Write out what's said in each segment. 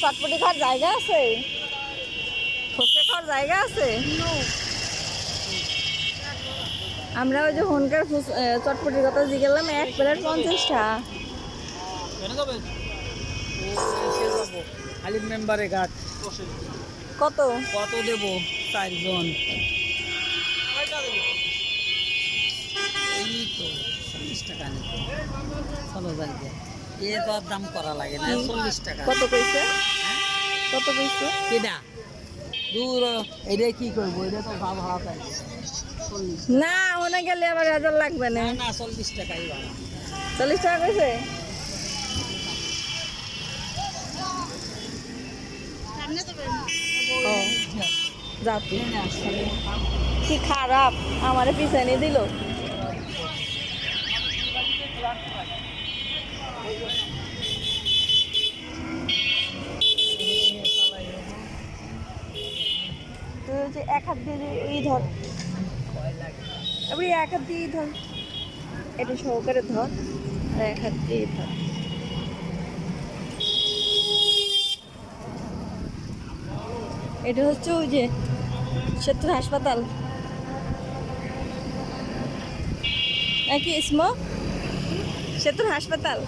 চটপটি খাওয়ার জায়গা আছে? ফুচকা খাওয়ার জায়গা আছে? আমরা ওই যে হনকার চটপটির কথা জিগেলাম, 1 প্লেট 50 টাকা। খালি মেম্বারে ঘাট কত কত দেব? 4 জন এই তো 40 টাকা নিত। চলো যাই গে। এ তো আর দাম করা লাগে না, 40 টাকা। কত কইছে? কত কইছে? কেডা দূর এটা কি করবো? এটা তো ভাব ভাড়া পাই 40 না ওনে গেলে আবার 1000 লাগবে না। না 40 টাকাই ভাড়া। 40 টাকা কইছে? ও যাও তুই। কি খারাপ, আমারে পিছনে দিল। তুই হচ্ছে 1 হাত দিয়ে এই ধর, আপনি 1 হাত দিয়ে ধর, এটা সহকারে ধর, আর 1 হাত দিয়ে ধর। এটা হচ্ছে ওই যে সেতুর হাসপাতাল নাকি ইসমো? সেতুর হাসপাতাল।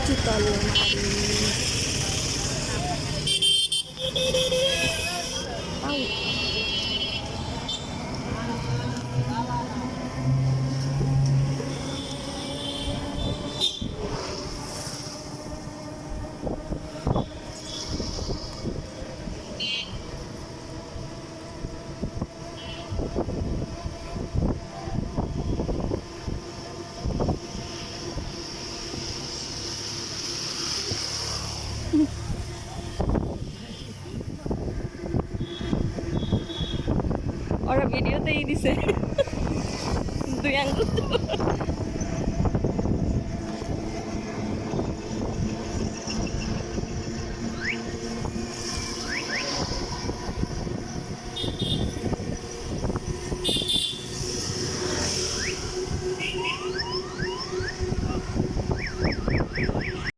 চিতল ওরা ভিডিওতেই দিছে 2 আঙ্গুল।